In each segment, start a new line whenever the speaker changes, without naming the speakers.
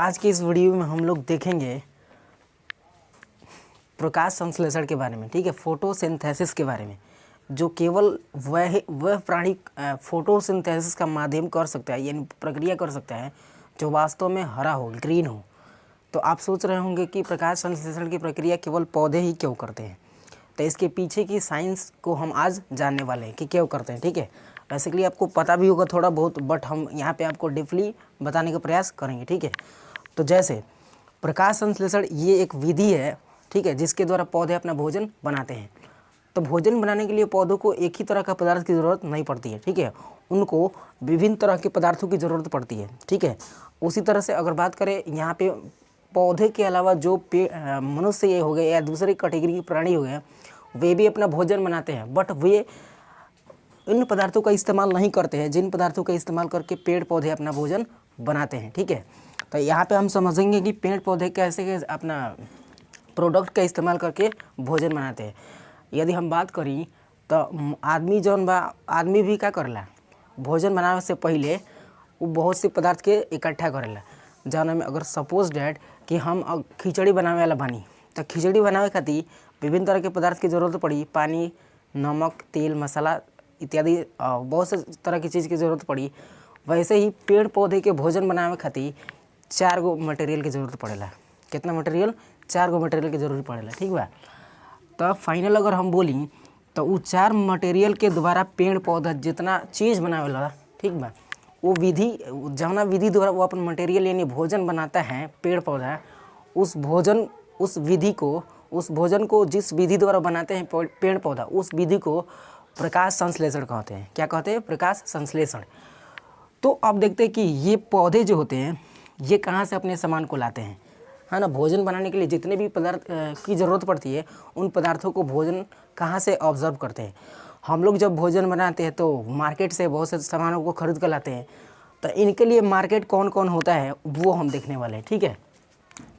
आज की इस वीडियो में हम लोग देखेंगे प्रकाश संश्लेषण के बारे में, ठीक है, फोटोसिंथेसिस के बारे में, जो केवल वह प्राणी फोटोसिंथेसिस का माध्यम कर सकता है, यानी प्रक्रिया कर सकता है जो वास्तव में हरा हो, ग्रीन हो। तो आप सोच रहे होंगे कि प्रकाश संश्लेषण की प्रक्रिया केवल पौधे ही क्यों करते हैं, तो इसके पीछे की साइंस को हम आज जानने वाले हैं कि क्यों करते हैं, ठीक है। बेसिकली आपको पता भी होगा थोड़ा बहुत, बट हम यहाँ पे आपको डीपली बताने का प्रयास करेंगे, ठीक है। तो जैसे प्रकाश संश्लेषण ये एक विधि है, ठीक है, जिसके द्वारा पौधे अपना भोजन बनाते हैं। तो भोजन बनाने के लिए पौधों को एक ही तरह का पदार्थ की ज़रूरत नहीं पड़ती है, ठीक है, उनको विभिन्न तरह के पदार्थों की ज़रूरत पड़ती है, ठीक है। उसी तरह से अगर बात करें यहाँ पे पौधे के अलावा जो मनुष्य ये हो गए या दूसरी कैटेगरी के प्राणी हो गए, वे भी अपना भोजन बनाते हैं, बट वे इन पदार्थों का इस्तेमाल नहीं करते हैं जिन पदार्थों का इस्तेमाल करके पेड़ पौधे अपना भोजन बनाते हैं, ठीक है। तो यहाँ पे हम समझेंगे कि पेड़ पौधे कैसे अपना प्रोडक्ट का इस्तेमाल करके भोजन बनाते हैं। यदि हम बात करी तो आदमी भी क्या करेला, भोजन बनावे से पहले वो बहुत से पदार्थ के इकट्ठा करेला, जौन में अगर सपोज डैट कि हम खिचड़ी बनावे वाला बानी, तो खिचड़ी बनावे खातिर विभिन्न तरह के पदार्थ की ज़रूरत पड़ी, पानी, नमक, तेल, मसाला इत्यादि बहुत से तरह की चीज़ की ज़रूरत पड़ी। वैसे ही पेड़ पौधे के भोजन बनावे खातिर 4 गो मटेरियल की ज़रूरत पड़ेला। कितना मटेरियल? 4 गो मटेरियल की ज़रूरत पड़ेला, ठीक बा। तो फाइनल अगर हम बोली तो वो 4 मटेरियल के द्वारा पेड़ पौधा जितना चीज़ बनावेला, ठीक बा, वो विधि जौना विधि द्वारा वो अपन मटेरियल यानी भोजन बनाता है पेड़ पौधा, उस भोजन को जिस विधि द्वारा बनाते हैं पेड़ पौधा, उस विधि को प्रकाश संश्लेषण कहते हैं। क्या कहते हैं? प्रकाश संश्लेषण। तो अब देखते हैं कि ये पौधे जो होते हैं ये कहाँ से अपने सामान को लाते हैं, है ना। भोजन बनाने के लिए जितने भी पदार्थ की ज़रूरत पड़ती है, उन पदार्थों को भोजन कहाँ से ऑब्जर्व करते हैं। हम लोग जब भोजन बनाते हैं तो मार्केट से बहुत से सामानों को खरीद कर लाते हैं, तो इनके लिए मार्केट कौन कौन होता है वो हम देखने वाले हैं, ठीक है।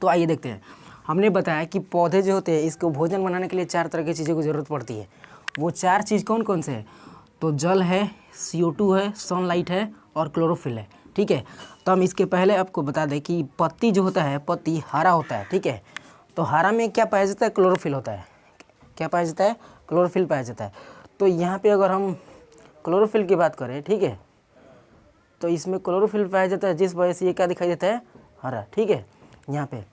तो आइए देखते हैं। हमने बताया कि पौधे जो होते हैं इसको भोजन बनाने के लिए 4 तरह की चीज़ों की ज़रूरत पड़ती है। वो 4 चीज़ कौन कौन से है? तो जल है, CO2 है, सनलाइट है और क्लोरोफिल है, ठीक है। तो हम इसके पहले आपको बता दें कि पत्ती जो होता है, पत्ती हरा होता है, ठीक है। तो हरा में क्या पाया जाता है? क्लोरोफिल होता है। क्या पाया जाता है? क्लोरोफिल पाया जाता है। तो यहाँ पे अगर हम क्लोरोफिल की बात करें, ठीक है, तो इसमें क्लोरोफिल पाया जाता है, जिस वजह से ये क्या दिखाई देता है? हरा, ठीक है, यहाँ पे।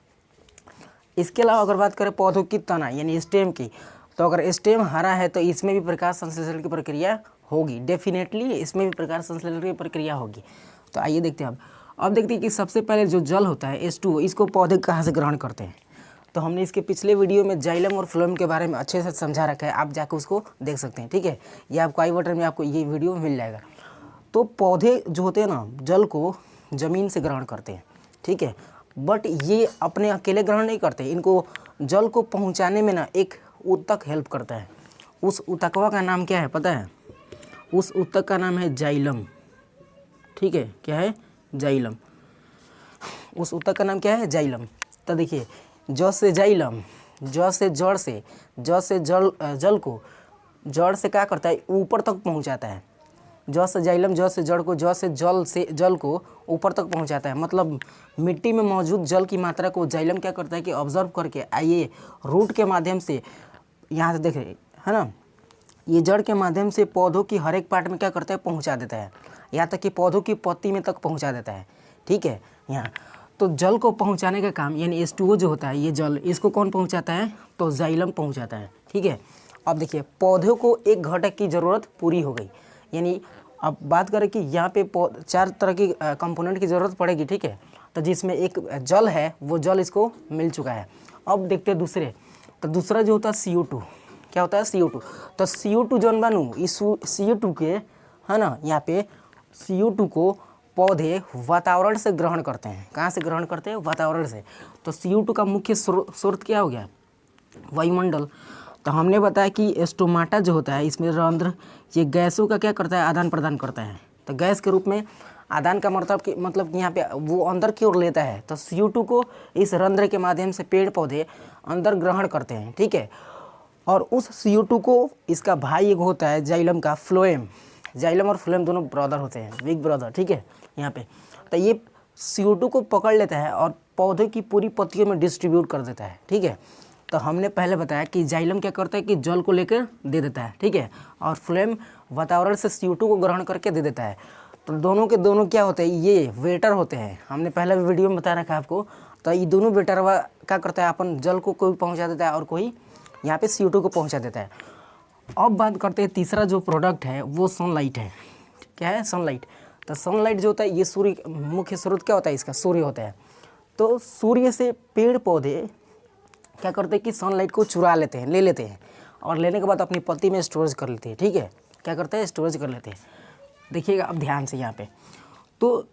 इसके अलावा अगर बात करें पौधों की तना यानी स्टेम की, तो अगर स्टेम हरा है तो इसमें भी प्रकाश संश्लेषण की प्रक्रिया होगी, डेफिनेटली इसमें भी प्रकाश संश्लेषण की प्रक्रिया होगी। तो आइए देखते हैं अब देखते हैं कि सबसे पहले जो जल होता है H2O, इसको पौधे कहाँ से ग्रहण करते हैं। तो हमने इसके पिछले वीडियो में जाइलम और फ्लोएम के बारे में अच्छे से समझा रखा है, आप जाकर उसको देख सकते हैं, ठीक है। ये आपको आई बटन में आपको ये वीडियो मिल जाएगा। तो पौधे जो होते हैं ना, जल को ज़मीन से ग्रहण करते हैं, ठीक है, बट ये अपने अकेले ग्रहण नहीं करते, इनको जल को पहुंचाने में ना एक ऊतक हेल्प करता है। उस ऊतकवा का नाम क्या है पता है? उस ऊतक का नाम है जाइलम, ठीक है। क्या है? जाइलम। उस ऊतक का नाम क्या है? जाइलम। तो देखिए, ज से जाइलम, ज से जल को जड़ से क्या करता है? ऊपर तक पहुंचाता है। ज से जाइलम, ज से जड़ को, ज से जल को ऊपर तक पहुंचाता है। मतलब मिट्टी में मौजूद जल की मात्रा को जाइलम क्या करता है कि ऑब्जर्व करके आइए रूट के माध्यम से, यहाँ से देख रहे है ना, ये जड़ के माध्यम से पौधों की हर एक पार्ट में क्या करता है? पहुंचा देता है, यहाँ तक कि पौधों की पत्ती में तक पहुंचा देता है, ठीक है। यहाँ तो जल को पहुंचाने का काम यानी H2O जो होता है, ये जल, इसको कौन पहुंचाता है? तो जाइलम पहुंचाता है, ठीक है। अब देखिए, पौधों को एक घटक की ज़रूरत पूरी हो गई, यानी अब बात करें कि यहाँ पे 4 तरह की कंपोनेंट की ज़रूरत पड़ेगी, ठीक है। तो जिसमें एक जल है, वो जल इसको मिल चुका है। अब देखते हैं दूसरे। तो दूसरा जो होता है CO2। क्या होता है? CO2। तो CO2 जौन बानू, इस CO2 के, है ना, यहाँ पे CO2 को पौधे वातावरण से ग्रहण करते हैं। कहाँ से ग्रहण करते हैं? वातावरण से। तो CO2 का मुख्य स्रोत क्या हो गया? वायुमंडल। तो हमने बताया कि स्टोमाटा जो होता है, इसमें रंध्र, ये गैसों का क्या करता है? आदान प्रदान करता है। तो गैस के रूप में आदान का मतलब कि यहाँ पे वो अंदर की ओर लेता है। तो CO2 को इस रंध्र के माध्यम से पेड़ पौधे अंदर ग्रहण करते हैं, ठीक है। और उस CO2 को इसका भाई एक होता है जाइलम का, फ्लोएम। जाइलम और फ्लोएम दोनों ब्रदर होते हैं, बिग ब्रदर, ठीक है। यहाँ पे तो ये CO2 को पकड़ लेता है और पौधे की पूरी पत्तियों में डिस्ट्रीब्यूट कर देता है। ठीक है, तो हमने पहले बताया कि जाइलम क्या करता है कि जल को लेकर दे देता है। ठीक है, और फ्लेम वातावरण से CO2 को ग्रहण करके दे देता है। तो दोनों के दोनों क्या होते हैं, ये वेटर होते हैं। हमने पहले वीडियो में बता रखा है आपको। तो ये दोनों वेटर क्या करता है, अपन जल को कोई पहुंचा देता है और कोई यहाँ पे CO2 को पहुंचा देता है। अब बात करते हैं तीसरा जो प्रोडक्ट है वो सनलाइट है। क्या है, सनलाइट। तो सनलाइट जो होता है ये सूर्य, मुख्य स्रोत क्या होता है इसका, सूर्य होता है। तो सूर्य से पेड़ पौधे क्या करते हैं कि सनलाइट को चुरा लेते हैं, ले लेते हैं, और लेने के बाद अपनी पत्ती में स्टोरेज कर लेते हैं। ठीक है, क्या करते हैं, स्टोरेज कर लेते हैं। देखिएगा अब ध्यान से यहाँ पे, तो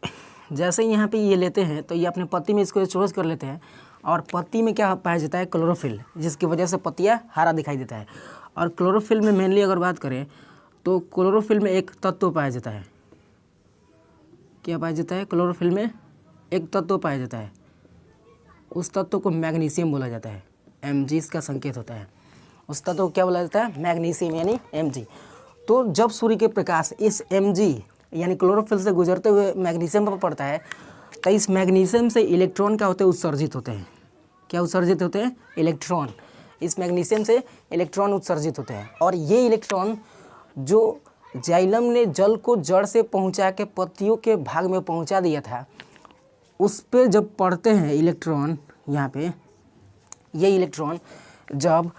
जैसे यहाँ पे ये लेते हैं तो ये अपनी पत्ती में इसको स्टोरेज कर लेते हैं, और पत्ती में क्या पाया जाता है, क्लोरोफिल, जिसकी वजह से पत्तियाँ हरा दिखाई देता है। और क्लोरोफिल में मेनली अगर बात करें तो क्लोरोफिल में एक तत्व पाया जाता है। क्या पाया जाता है, क्लोरोफिल में एक तत्व पाया जाता है। उस तत्व को मैग्नीशियम बोला जाता है। Mg इसका संकेत होता है। उस तत्व को क्या बोला जाता है, मैग्नीशियम यानी Mg। तो जब सूर्य के प्रकाश इस Mg यानी क्लोरोफिल से गुजरते हुए मैग्नीशियम पर पड़ता है तो इस मैग्नीशियम से इलेक्ट्रॉन क्या होते हैं, उत्सर्जित होते हैं। क्या उत्सर्जित होते हैं, इलेक्ट्रॉन। इस मैग्नीशियम से इलेक्ट्रॉन उत्सर्जित होते हैं, और ये इलेक्ट्रॉन जो जाइलम ने जल को जड़ से पहुंचा के पत्तियों के भाग में पहुंचा दिया था, उस पे जब पड़ते हैं इलेक्ट्रॉन, यहाँ पे ये इलेक्ट्रॉन जब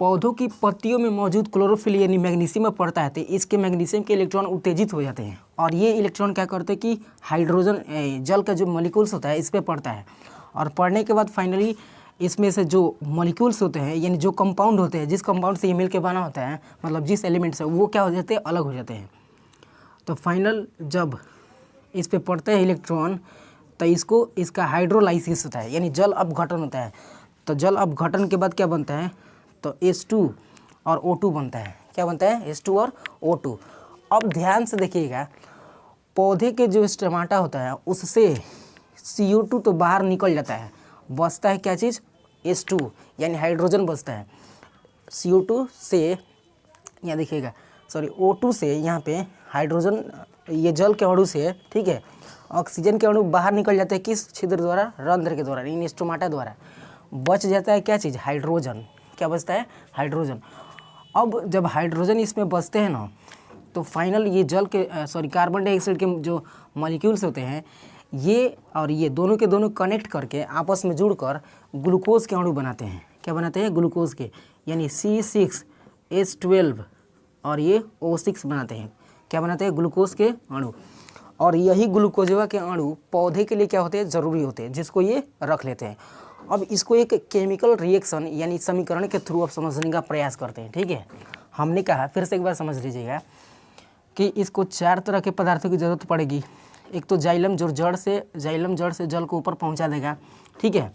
पौधों की पत्तियों में मौजूद क्लोरोफिल यानी मैग्नीशियम में पड़ता है तो इसके मैग्नीशियम के इलेक्ट्रॉन उत्तेजित हो जाते हैं, और ये इलेक्ट्रॉन क्या करते हैं कि हाइड्रोजन जल का जो मॉलिक्यूल्स होता है इस पर पड़ता है, और पड़ने के बाद फाइनली इसमें से जो मॉलिक्यूल्स होते हैं यानी जो कंपाउंड होते हैं, जिस कंपाउंड से ये मिल के बना होता है, मतलब जिस एलिमेंट से, वो क्या हो जाते हैं, अलग हो जाते हैं। तो फाइनल जब इस पे पड़ते हैं इलेक्ट्रॉन तो इसका हाइड्रोलाइसिस होता है यानी जल अपघटन होता है। तो जल अपघटन के बाद क्या बनता है, तो H2 और O2 बनता है। क्या बनता है, H2 और O2। अब ध्यान से देखिएगा, पौधे के जो स्टमाटा होता है उससे CO2 तो बाहर निकल जाता है, बचता है क्या चीज़, H2 यानी हाइड्रोजन बचता है। CO2 से यहाँ देखिएगा, सॉरी O2 से यहाँ पे हाइड्रोजन, ये जल के अणु से, ठीक है, ऑक्सीजन के अणु बाहर निकल जाते हैं किस छिद्र द्वारा, रंध्र के द्वारा, इन स्टोमाटा द्वारा। बच जाता है क्या चीज़, हाइड्रोजन। क्या बचता है, हाइड्रोजन। अब जब हाइड्रोजन इसमें बचते हैं ना तो फाइनल ये जल के कार्बन डाइऑक्साइड के जो मॉलिक्यूल्स होते हैं ये और ये दोनों के दोनों कनेक्ट करके आपस में जुड़कर ग्लूकोज के अणु बनाते हैं। क्या बनाते हैं, ग्लूकोज के, यानी C6H12 और ये O6 बनाते हैं। क्या बनाते हैं, ग्लूकोज के अणु। और यही ग्लूकोजवा के अणु पौधे के लिए क्या होते हैं, ज़रूरी होते हैं, जिसको ये रख लेते हैं। अब इसको एक केमिकल रिएक्शन यानी समीकरण के थ्रू आप समझने का प्रयास करते हैं। ठीक है, हमने कहा, फिर से एक बार समझ लीजिएगा कि इसको 4 तरह के पदार्थों की ज़रूरत पड़ेगी। एक तो जाइलम, जो जड़ से जल को ऊपर पहुंचा देगा। ठीक है,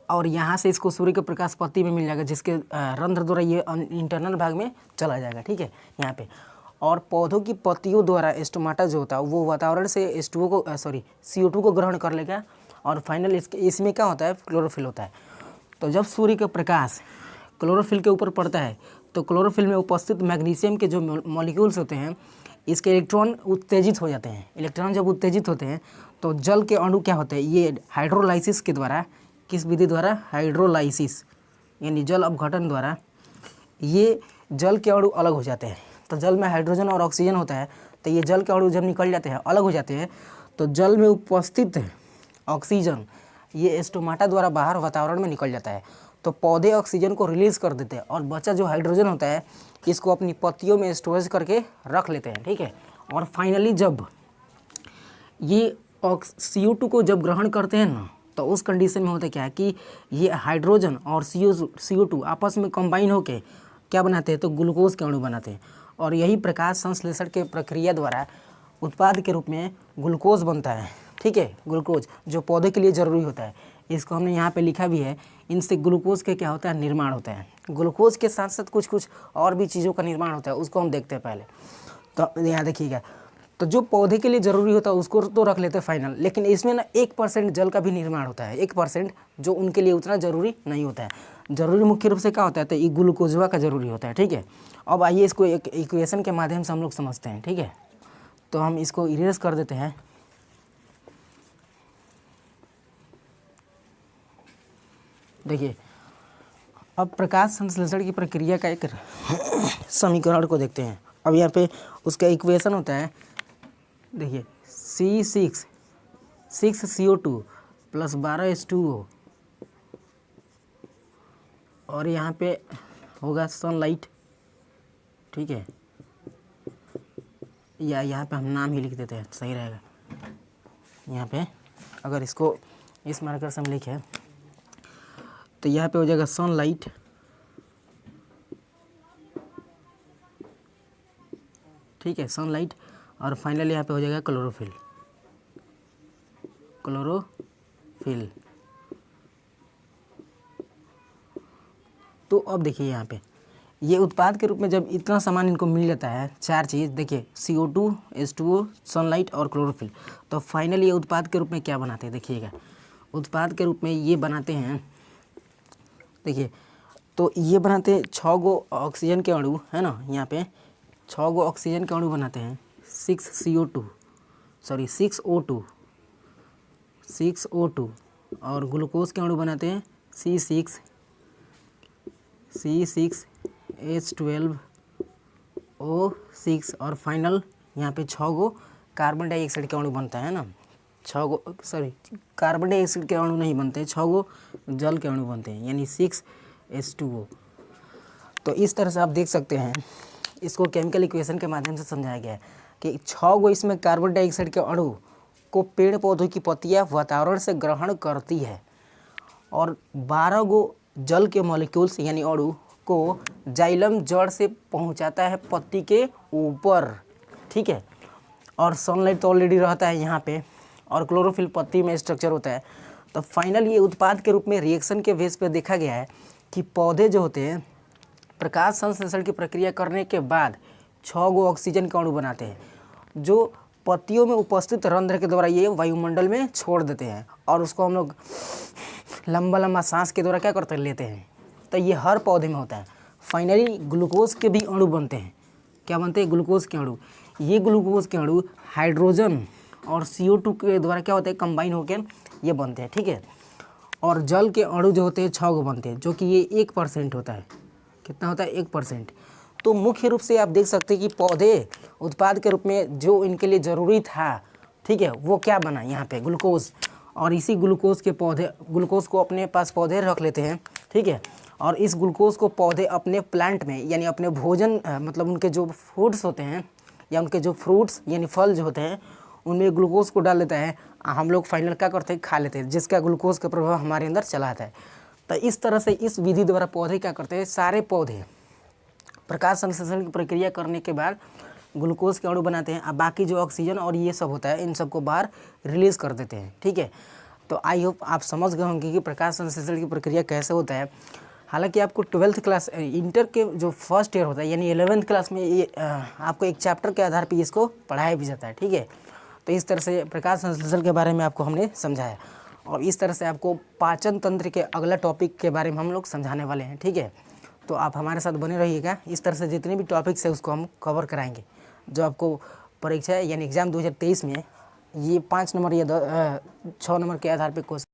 और यहाँ से इसको सूर्य के प्रकाश पत्ती में मिल जाएगा, जिसके रंध्र द्वारा ये इंटरनल भाग में चला जाएगा। ठीक है, यहाँ पे। और पौधों की पत्तियों द्वारा स्टोमाटा जो होता है वो वातावरण से CO2 को ग्रहण कर लेगा, और फाइनल इसमें क्या होता है, क्लोरोफिल होता है। तो जब सूर्य का प्रकाश क्लोरोफिल के ऊपर पड़ता है तो क्लोरोफिल में उपस्थित मैग्नीशियम के जो मॉलिक्यूल्स होते हैं इसके इलेक्ट्रॉन उत्तेजित हो जाते हैं। इलेक्ट्रॉन जब उत्तेजित होते हैं तो जल के अणु क्या होते हैं, ये हाइड्रोलाइसिस के द्वारा, किस विधि द्वारा, हाइड्रोलाइसिस यानी जल अपघटन द्वारा ये जल के अणु अलग हो जाते हैं। तो जल में हाइड्रोजन और ऑक्सीजन होता है, तो ये जल के अणु जब निकल जाते हैं, अलग हो जाते हैं, तो जल में उपस्थित ऑक्सीजन ये स्टोमाटा द्वारा बाहर वातावरण में निकल जाता है। तो पौधे ऑक्सीजन को रिलीज़ कर देते हैं, और बचा जो हाइड्रोजन होता है इसको अपनी पत्तियों में स्टोरेज करके रख लेते हैं। ठीक है, और फाइनली जब ये CO2 को जब ग्रहण करते हैं ना तो उस कंडीशन में होता क्या है कि ये हाइड्रोजन और CO2 आपस में कंबाइन होके क्या बनाते हैं, तो ग्लूकोज के अणु बनाते हैं। और यही प्रकाश संश्लेषण के प्रक्रिया द्वारा उत्पाद के रूप में ग्लूकोज बनता है। ठीक है, ग्लूकोज जो पौधे के लिए ज़रूरी होता है, इसको हमने यहाँ पे लिखा भी है। इनसे ग्लूकोज के क्या होता है, निर्माण होता है। ग्लूकोज के साथ साथ कुछ और भी चीज़ों का निर्माण होता है, उसको हम देखते हैं पहले। तो यहाँ देखिएगा, तो जो पौधे के लिए ज़रूरी होता है उसको तो रख लेते हैं फाइनल, लेकिन इसमें ना 1% जल का भी निर्माण होता है, 1% जो उनके लिए उतना ज़रूरी नहीं होता है। ज़रूरी मुख्य रूप से क्या होता है, तो ये ग्लूकोजवा का ज़रूरी होता है। ठीक है, अब आइए इसको एक इक्वेशन के माध्यम से हम लोग समझते हैं। ठीक है, तो हम इसको इरेज कर देते हैं। देखिए अब प्रकाश संश्लेषण की प्रक्रिया का एक समीकरण को देखते हैं। अब यहाँ पे उसका इक्वेशन होता है, देखिए C6CO2 प्लस 12H2O और यहाँ पे होगा सनलाइट, ठीक है, या यहाँ पे हम नाम ही लिख देते हैं, सही रहेगा। यहाँ पे अगर इसको इस मार्कर से हम लिखें तो यहाँ पे हो जाएगा सनलाइट, ठीक है, सनलाइट, और फाइनल यहाँ पे हो जाएगा क्लोरोफिल। तो अब देखिए यहाँ पे ये उत्पाद के रूप में जब इतना सामान इनको मिल जाता है, चार चीज़, देखिए CO2, H2O, सनलाइट और क्लोरोफिल, तो फाइनल ये उत्पाद के रूप में क्या बनाते हैं, देखिएगा उत्पाद के रूप में ये बनाते हैं, देखिए तो ये बनाते हैं 6 गो ऑक्सीजन के अणु, है ना, यहाँ पे 6 गो ऑक्सीजन के अणु बनाते हैं, 6O2 और ग्लूकोज के अणु बनाते हैं C6H12O6 और फाइनल यहाँ पे 6 गो कार्बन डाइऑक्साइड के अणु बनता है ना, 6 गो कार्बन डाइऑक्साइड के अणु नहीं बनते, 6 गो जल के अणु बनते हैं, यानी 6H2O। तो इस तरह से आप देख सकते हैं, इसको केमिकल इक्वेशन के माध्यम से समझाया गया है कि 6 गो इसमें कार्बन डाइऑक्साइड के अणु को पेड़ पौधों की पत्तियां वातावरण से ग्रहण करती है और 12 गो जल के मॉलिक्यूल्स यानी अणु को जाइलम जड़ से पहुंचाता है पत्ती के ऊपर, ठीक है, और सनलाइट तो ऑलरेडी रहता है यहाँ पे, और क्लोरोफिल पत्ती में स्ट्रक्चर होता है। तो फाइनल ये उत्पाद के रूप में रिएक्शन के बेस पे देखा गया है कि पौधे जो होते हैं प्रकाश संश्लेषण की प्रक्रिया करने के बाद 6 गो ऑक्सीजन के अणु बनाते हैं, जो पत्तियों में उपस्थित रंध्र के द्वारा ये वायुमंडल में छोड़ देते हैं और उसको हम लोग लंबा लंबा सांस के द्वारा क्या करते लेते हैं। तो ये हर पौधे में होता है। फाइनली ग्लूकोज के भी अणु बनते हैं, क्या बनते हैं, ग्लूकोज के अणु। ये ग्लूकोज के अणु हाइड्रोजन और CO2 के द्वारा क्या होते हैं, कंबाइन होकर ये बनते हैं, ठीक है। और जल के अणु जो होते हैं 6 गो बनते हैं, जो कि ये 1% होता है, कितना होता है, 1%। तो मुख्य रूप से आप देख सकते हैं कि पौधे उत्पाद के रूप में जो इनके लिए ज़रूरी था, ठीक है, वो क्या बना यहाँ पे, ग्लूकोज। और इसी ग्लूकोज को अपने पास पौधे रख लेते हैं, ठीक है, और इस ग्लूकोज को पौधे अपने प्लांट में यानी अपने भोजन मतलब उनके जो फूड्स होते हैं या उनके जो फ्रूट्स यानी फल जो होते हैं उनमें ग्लूकोज को डाल देता है, हम लोग फाइनल क्या करते हैं, खा लेते हैं, जिसका ग्लूकोज का प्रभाव हमारे अंदर चला आता है। तो इस तरह से इस विधि द्वारा पौधे क्या करते हैं, सारे पौधे प्रकाश संश्लेषण की प्रक्रिया करने के बाद ग्लूकोज के अणु बनाते हैं, अब बाकी जो ऑक्सीजन और ये सब होता है इन सबको बाहर रिलीज़ कर देते हैं, ठीक है। तो आई होप आप समझ गए होंगे कि प्रकाश संश्लेषण की प्रक्रिया कैसे होता है। हालांकि आपको 12th क्लास इंटर के जो फर्स्ट ईयर होता है यानी 11th क्लास में ये आपको एक चैप्टर के आधार पर इसको पढ़ाया भी जाता है, ठीक है। तो इस तरह से प्रकाश संश्लेषण के बारे में आपको हमने समझाया और इस तरह से आपको पाचन तंत्र के अगला टॉपिक के बारे में हम लोग समझाने वाले हैं, ठीक है। तो आप हमारे साथ बने रहिएगा, इस तरह से जितने भी टॉपिक्स है उसको हम कवर कराएंगे। जो आपको परीक्षा यानी एग्ज़ाम 2023 में ये 5 नंबर या 6 नंबर के आधार पे क्वेश्चन